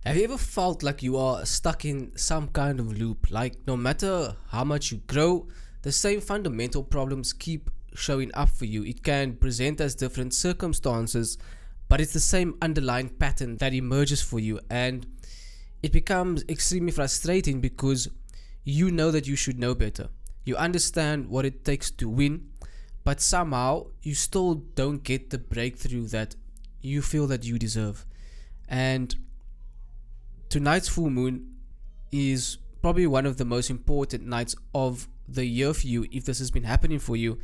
Have you ever felt like you are stuck in some kind of loop? Like, no matter how much you grow, the same fundamental problems keep showing up for you. It can present as different circumstances, but it's the same underlying pattern that emerges for you, and it becomes extremely frustrating because you know that you should know better. You understand what it takes to win, but somehow you still don't get the breakthrough that you feel that you deserve. And tonight's full moon is probably one of the most important nights of the year for you if this has been happening for you,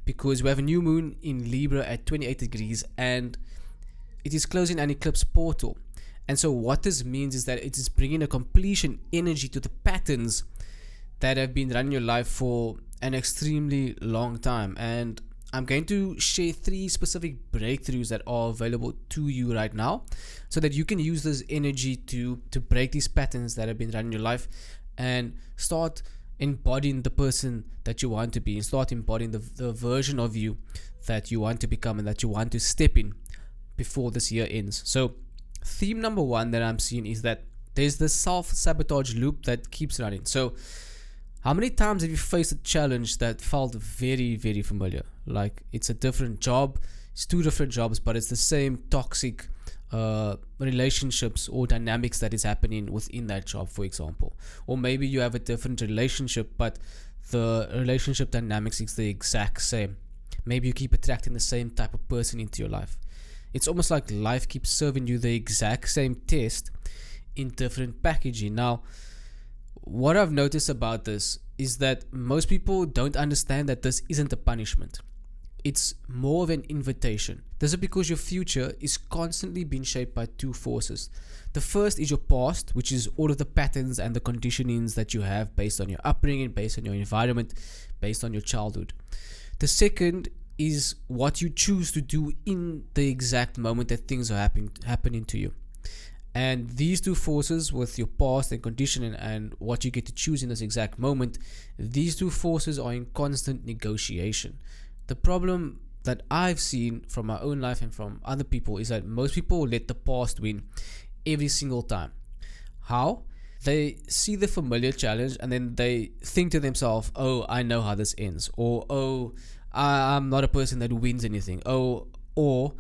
because we have a new moon in Libra at 28 degrees and it is closing an eclipse portal. And so what this means is that it is bringing a completion energy to the patterns that have been running your life for an extremely long time. And I'm going to share 3 specific breakthroughs that are available to you right now so that you can use this energy to break these patterns that have been running your life and start embodying the person that you want to be, and start embodying the version of you that you want to become and that you want to step in before this year ends. So theme number 1 that I'm seeing is that there's this self-sabotage loop that keeps running. So how many times have you faced a challenge that felt very, very familiar? Like it's a different job, it's 2 different jobs, but it's the same toxic relationships or dynamics that is happening within that job, for example. Or maybe you have a different relationship, but the relationship dynamics is the exact same. Maybe you keep attracting the same type of person into your life. It's almost like life keeps serving you the exact same test in different packaging. Now, what I've noticed about this is that most people don't understand that this isn't a punishment. It's more of an invitation. This is because your future is constantly being shaped by 2 forces. The first is your past, which is all of the patterns and the conditionings that you have based on your upbringing, based on your environment, based on your childhood. The second is what you choose to do in the exact moment that things are happening to you. And these 2 forces, with your past and conditioning and what you get to choose in this exact moment, these 2 forces are in constant negotiation. The problem that I've seen from my own life and from other people is that most people let the past win every single time. How? They see the familiar challenge and then they think to themselves, oh, I know how this ends. Or, oh, I'm not a person that wins anything. Or, oh,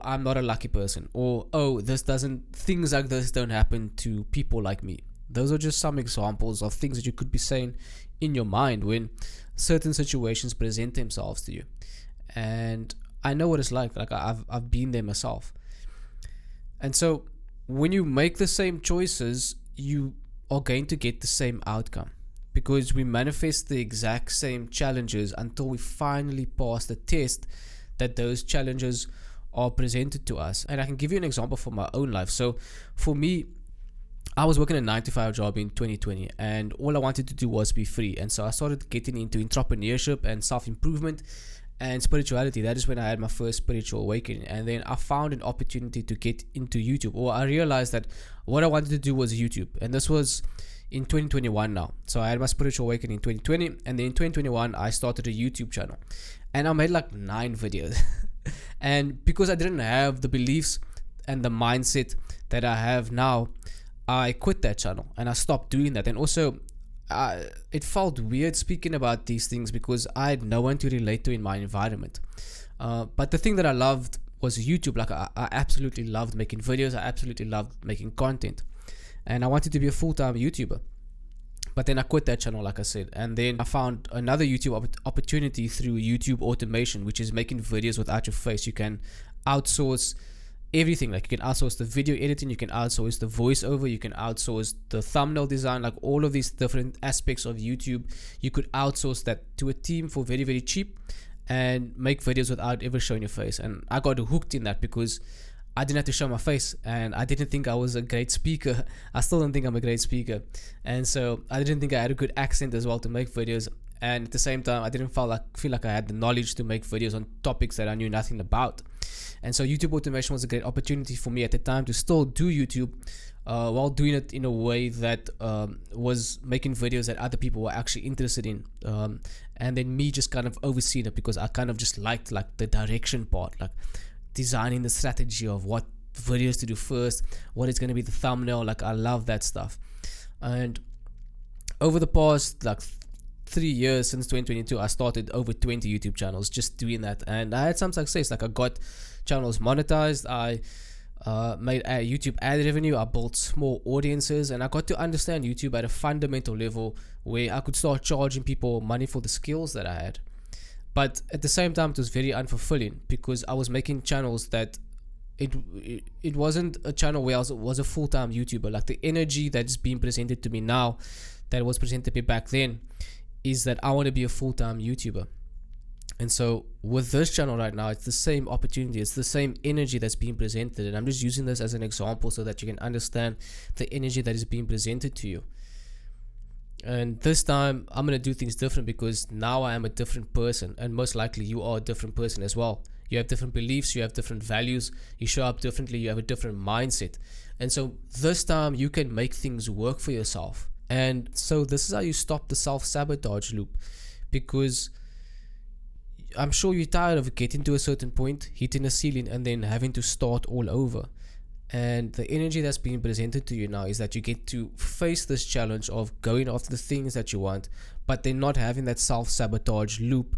I'm not a lucky person. Or, oh, things like this don't happen to people like me. Those are just some examples of things that you could be saying in your mind when certain situations present themselves to you. And I know what it's like I've been there myself. And so when you make the same choices, you are going to get the same outcome, because we manifest the exact same challenges until we finally pass the test that those challenges are presented to us. And I can give you an example from my own life. So for me, I was working a 9-to-5 job in 2020 and all I wanted to do was be free. And so I started getting into entrepreneurship and self-improvement and spirituality. That is when I had my first spiritual awakening. And then I found an opportunity to get into YouTube, or I realized that what I wanted to do was YouTube. And this was in 2021 now. So I had my spiritual awakening in 2020, and then in 2021 I started a YouTube channel and I made like 9 videos. And because I didn't have the beliefs and the mindset that I have now, I quit that channel and I stopped doing that. And also it felt weird speaking about these things because I had no one to relate to in my environment. But the thing that I loved was YouTube. Like I absolutely loved making videos. I absolutely loved making content. And I wanted to be a full-time YouTuber. But then I quit that channel, like I said. And then I found another YouTube opportunity through YouTube automation, which is making videos without your face. You can outsource everything. Like you can outsource the video editing, you can outsource the voiceover, you can outsource the thumbnail design, like all of these different aspects of YouTube. You could outsource that to a team for very, very cheap and make videos without ever showing your face. And I got hooked in that because I didn't have to show my face, and I didn't think I was a great speaker. I still don't think I'm a great speaker. And so I didn't think I had a good accent as well to make videos. And at the same time, I didn't feel like I had the knowledge to make videos on topics that I knew nothing about. And so YouTube automation was a great opportunity for me at the time to still do YouTube while doing it in a way that was making videos that other people were actually interested in. And then me just kind of overseeing it because I kind of just liked like the direction part, like designing the strategy of what videos to do first, what is going to be the thumbnail. Like, I love that stuff. And over the past like 3 years, since 2022, I started over 20 YouTube channels just doing that, and I had some success. Like, I got channels monetized, I made a YouTube ad revenue, I built small audiences, and I got to understand YouTube at a fundamental level where I could start charging people money for the skills that I had. But at the same time, it was very unfulfilling because I was making channels that it wasn't a channel where I was a full-time YouTuber. Like, the energy that's being presented to me now that was presented to me back then is that I want to be a full-time YouTuber. And so with this channel right now, it's the same opportunity, it's the same energy that's being presented, and I'm just using this as an example so that you can understand the energy that is being presented to you. And this time I'm going to do things different because now I am a different person, and most likely you are a different person as well. You have different beliefs, you have different values, you show up differently, you have a different mindset. And so this time you can make things work for yourself. And so this is how you stop the self-sabotage loop, because I'm sure you're tired of getting to a certain point, hitting a ceiling, and then having to start all over. And the energy that's being presented to you now is that you get to face this challenge of going after the things that you want, but then not having that self-sabotage loop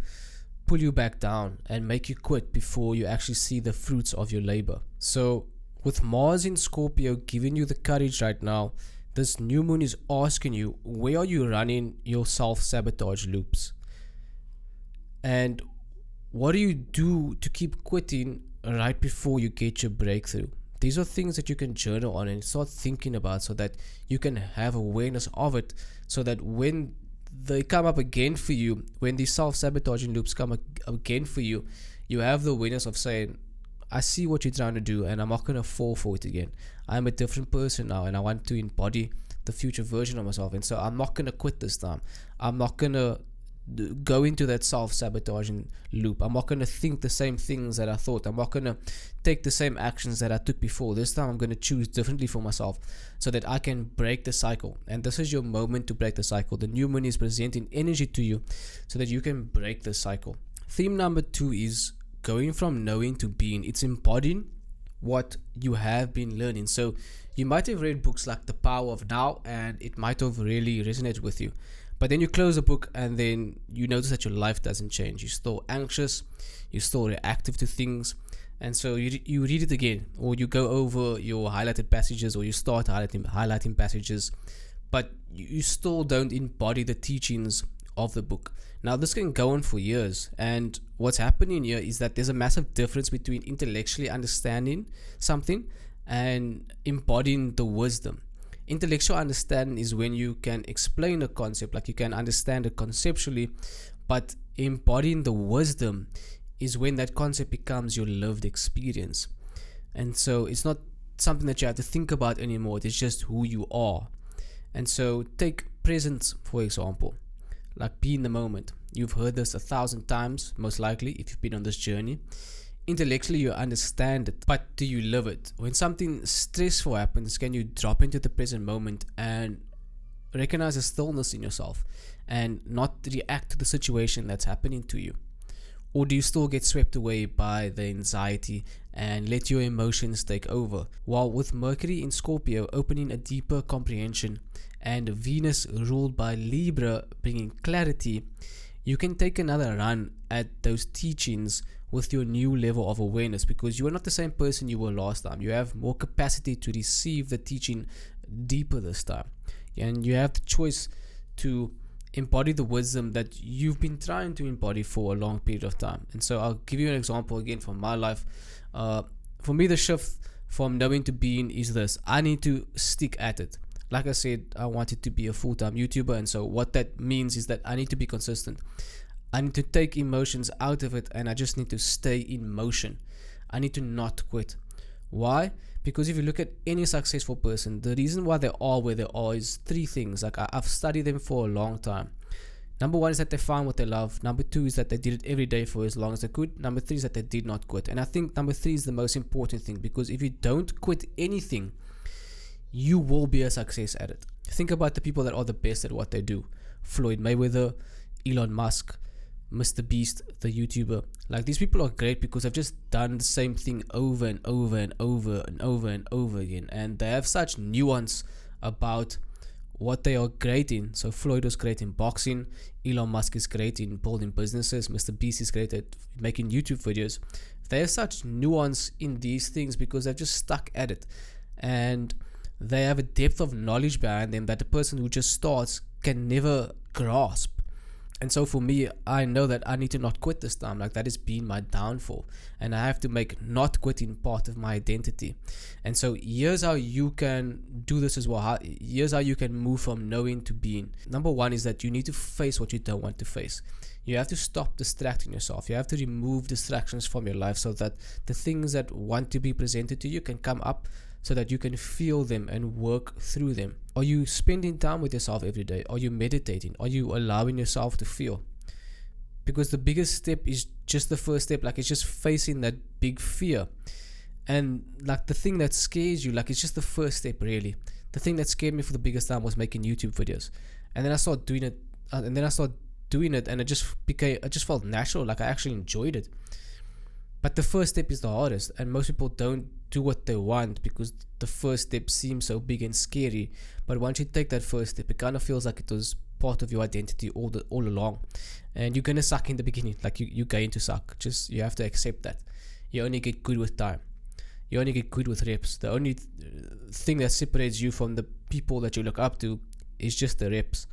pull you back down and make you quit before you actually see the fruits of your labor. So with Mars in Scorpio giving you the courage right now, this new moon is asking you, where are you running your self-sabotage loops? And what do you do to keep quitting right before you get your breakthrough? These are things that you can journal on and start thinking about so that you can have awareness of it, so that when they come up again for you, when these self-sabotaging loops come again for you, you have the awareness of saying, I see what you're trying to do and I'm not going to fall for it again. I'm a different person now and I want to embody the future version of myself, and so I'm not going to quit this time. I'm not going to go into that self-sabotaging loop. I'm not going to think the same things that I thought. I'm not going to take the same actions that I took before. This time I'm going to choose differently for myself so that I can break the cycle. And this is your moment to break the cycle. The new moon is presenting energy to you so that you can break the cycle. Theme number 2 is going from knowing to being. It's embodying what you have been learning. So you might have read books like The Power of Now, and it might have really resonated with you. But then you close the book and then you notice that your life doesn't change. You're still anxious, you're still reactive to things. And so you read it again, or you go over your highlighted passages, or you start highlighting passages, but you still don't embody the teachings of the book. Now this can go on for years, and what's happening here is that there's a massive difference between intellectually understanding something and embodying the wisdom. Intellectual understanding is when you can explain a concept, like you can understand it conceptually, but embodying the wisdom is when that concept becomes your lived experience. And so it's not something that you have to think about anymore, it's just who you are. And so take presence, for example, like be in the moment. You've heard this 1,000 times, most likely, if you've been on this journey. Intellectually you understand it, but do you live it? When something stressful happens, can you drop into the present moment and recognize the stillness in yourself and not react to the situation that's happening to you? Or do you still get swept away by the anxiety and let your emotions take over? While with Mercury in Scorpio opening a deeper comprehension and Venus ruled by Libra bringing clarity, you can take another run at those teachings with your new level of awareness, because you are not the same person you were last time. You have more capacity to receive the teaching deeper this time, and you have the choice to embody the wisdom that you've been trying to embody for a long period of time. And so I'll give you an example again from my life. For me, the shift from knowing to being is this: I need to stick at it. Like I said, I wanted to be a full-time YouTuber, and so what that means is that I need to be consistent. I need to take emotions out of it, and I just need to stay in motion. I need to not quit. Why? Because if you look at any successful person, the reason why they are where they are is 3 things. Like I've studied them for a long time. Number 1 is that they found what they love. Number 2 is that they did it every day for as long as they could. Number 3 is that they did not quit. And I think number 3 is the most important thing, because if you don't quit anything, you will be a success at it. Think about the people that are the best at what they do. Floyd Mayweather, Elon Musk, Mr. Beast, the YouTuber. Like, these people are great because they've just done the same thing over and over and over and over and over again, and they have such nuance about what they are great in. So Floyd was great in boxing, Elon Musk is great in building businesses, Mr. Beast is great at making YouTube videos. They have such nuance in these things because they've just stuck at it, and they have a depth of knowledge behind them that the person who just starts can never grasp. And so for me, I know that I need to not quit this time. Like, that has been my downfall, and I have to make not quitting part of my identity. And so here's how you can do this as well. Here's how you can move from knowing to being. Number one is that you need to face what you don't want to face. You have to stop distracting yourself. You have to remove distractions from your life so that the things that want to be presented to you can come up, so that you can feel them and work through them. Are you spending time with yourself every day? Are you meditating? Are you allowing yourself to feel? Because the biggest step is just the first step. Like, it's just facing that big fear. And like, the thing that scares you, like, it's just the first step, really. The thing that scared me for the biggest time was making YouTube videos. And then I started doing it. And it just felt natural. Like, I actually enjoyed it. But the first step is the hardest, and most people don't do what they want because the first step seems so big and scary. But once you take that first step, it kind of feels like it was part of your identity all along. And you're gonna suck in the beginning, like you're going to suck. Just, you have to accept that. You only get good with time. You only get good with reps. The only thing that separates you from the people that you look up to is just the reps.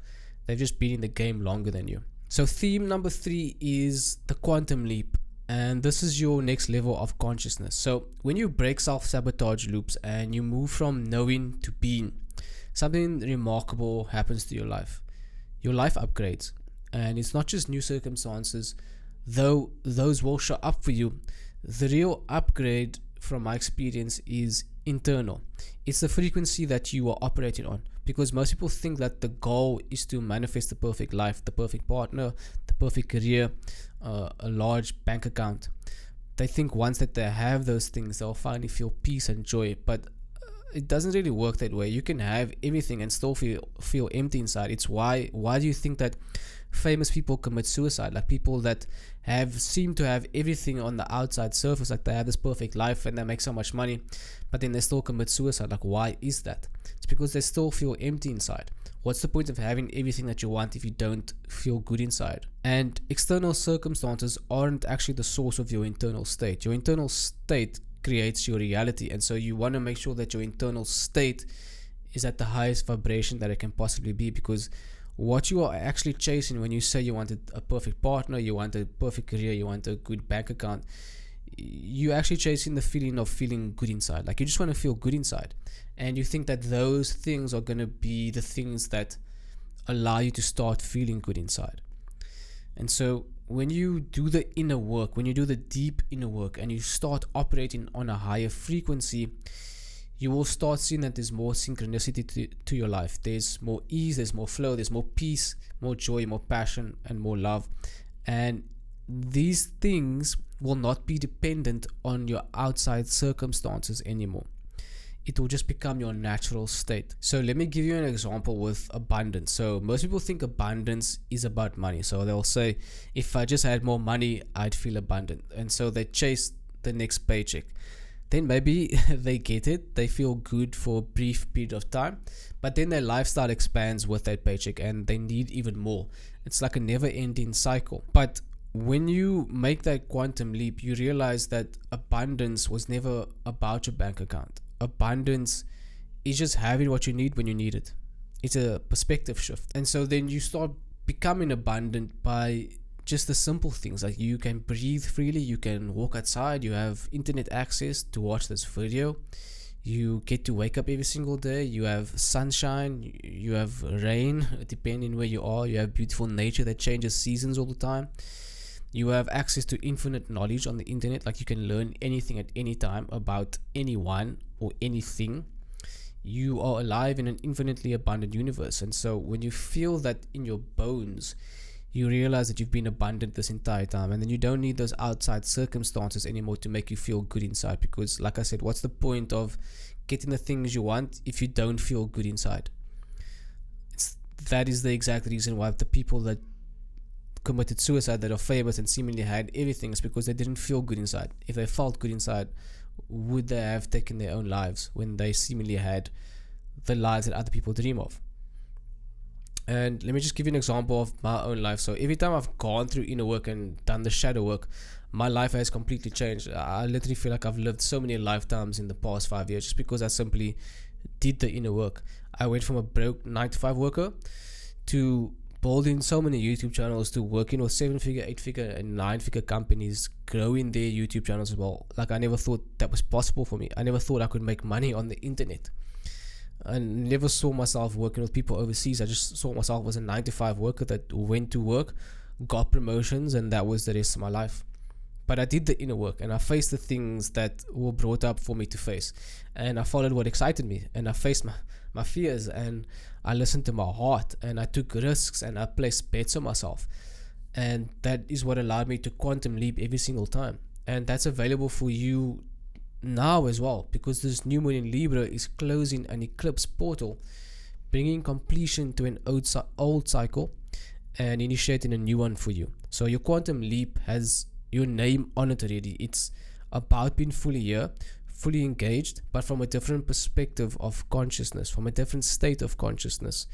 They've just been in the game longer than you. So theme number 3 is the quantum leap. And this is your next level of consciousness. So when you break self-sabotage loops and you move from knowing to being, something remarkable happens to your life. Your life upgrades. And it's not just new circumstances, though those will show up for you. The real upgrade, from my experience, is internal. It's the frequency that you are operating on. Because most people think that the goal is to manifest the perfect life, the perfect partner, the perfect career, a large bank account. They think once that they have those things, they'll finally feel peace and joy. But it doesn't really work that way. You can have everything and still feel empty inside. It's why do you think that famous people commit suicide? Like, people that seem to have everything on the outside surface, like they have this perfect life and they make so much money, but then they still commit suicide. Like, why is that? It's because they still feel empty inside. What's the point of having everything that you want if you don't feel good inside? And external circumstances aren't actually the source of your internal state. Your internal state creates your reality, and so you want to make sure that your internal state is at the highest vibration that it can possibly be, because what you are actually chasing when you say you wanted a perfect partner, you want a perfect career, you want a good bank account, you're actually chasing the feeling of feeling good inside. Like, you just want to feel good inside, and you think that those things are going to be the things that allow you to start feeling good inside. And so when you do the inner work, when you do the deep inner work and you start operating on a higher frequency, you will start seeing that there's more synchronicity to your life. There's more ease, there's more flow, there's more peace, more joy, more passion, and more love. And these things will not be dependent on your outside circumstances anymore. It will just become your natural state. So let me give you an example with abundance. So most people think abundance is about money. So they'll say, if I just had more money, I'd feel abundant. And so they chase the next paycheck. Then maybe they get it, they feel good for a brief period of time, but then their lifestyle expands with that paycheck and they need even more. It's like a never-ending cycle. But when you make that quantum leap, you realize that abundance was never about your bank account. Abundance is just having what you need when you need it. It's a perspective shift. And so then you start becoming abundant by just the simple things, like you can breathe freely, you can walk outside, you have internet access to watch this video, you get to wake up every single day, you have sunshine, you have rain, depending where you are, you have beautiful nature that changes seasons all the time, you have access to infinite knowledge on the internet, like you can learn anything at any time about anyone or anything. You are alive in an infinitely abundant universe. And so when you feel that in your bones, you realize that you've been abundant this entire time, and then you don't need those outside circumstances anymore to make you feel good inside. Because like I said, what's the point of getting the things you want if you don't feel good inside? That is the exact reason why the people that committed suicide that are famous and seemingly had everything is because they didn't feel good inside. If they felt good inside, would they have taken their own lives when they seemingly had the lives that other people dream of? And let me just give you an example of my own life. So every time I've gone through inner work and done the shadow work, my life has completely changed. I literally feel like I've lived so many lifetimes in the past 5 years just because I simply did the inner work. I went from a broke 9-to-5 worker to building so many YouTube channels, to working with 7-figure, 8-figure and 9-figure companies, growing their YouTube channels as well. Like, I never thought that was possible for me. I never thought I could make money on the internet. I never saw myself working with people overseas. I just saw myself as a 9-to-5 worker that went to work, got promotions, and that was the rest of my life. But I did the inner work and I faced the things that were brought up for me to face, and I followed what excited me, and I faced my fears, and I listened to my heart, and I took risks, and I placed bets on myself, and that is what allowed me to quantum leap every single time. And that's available for you now as well, because this new moon in Libra is closing an eclipse portal, bringing completion to an old cycle and initiating a new one for you. So your quantum leap has your name on it already. It's about being fully here, fully engaged, but from a different perspective of consciousness, from a different state of consciousness,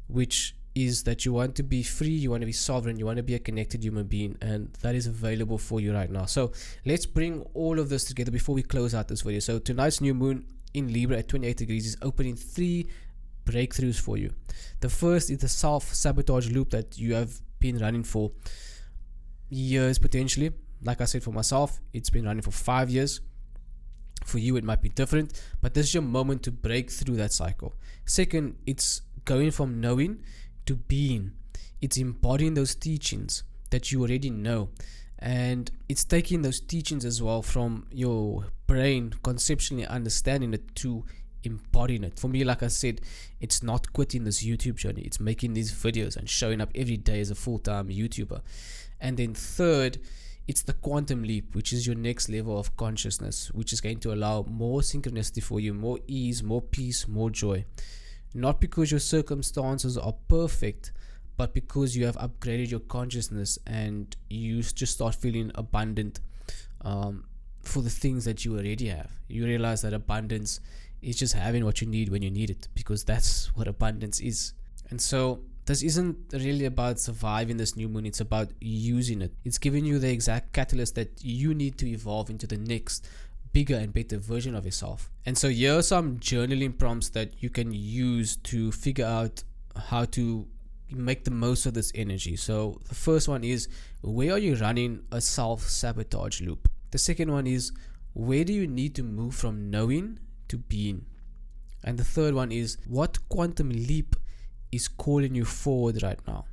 which is that you want to be free, you want to be sovereign, you want to be a connected human being, and that is available for you right now. So let's bring all of this together before we close out this video. So tonight's new moon in Libra at 28 degrees is opening 3 breakthroughs for you. The first is the self-sabotage loop that you have been running for years potentially. Like I said, for myself, it's been running for 5 years. For you, it might be different, but this is your moment to break through that cycle. Second, it's going from knowing to being. It's embodying those teachings that you already know, and it's taking those teachings as well from your brain, conceptually understanding it, to embodying it. For me, like I said, it's not quitting this YouTube journey, it's making these videos and showing up every day as a full-time YouTuber. And then third, it's the quantum leap, which is your next level of consciousness, which is going to allow more synchronicity for you, more ease, more peace, more joy. Not because your circumstances are perfect, but because you have upgraded your consciousness and you just start feeling abundant for the things that you already have. You realize that abundance is just having what you need when you need it, because that's what abundance is. And so this isn't really about surviving this new moon, it's about using it. It's giving you the exact catalyst that you need to evolve into the next bigger and better version of yourself. And so here are some journaling prompts that you can use to figure out how to make the most of this energy. So the first one is, where are you running a self-sabotage loop? The second one is, where do you need to move from knowing to being? And the third one is, what quantum leap is calling you forward right now?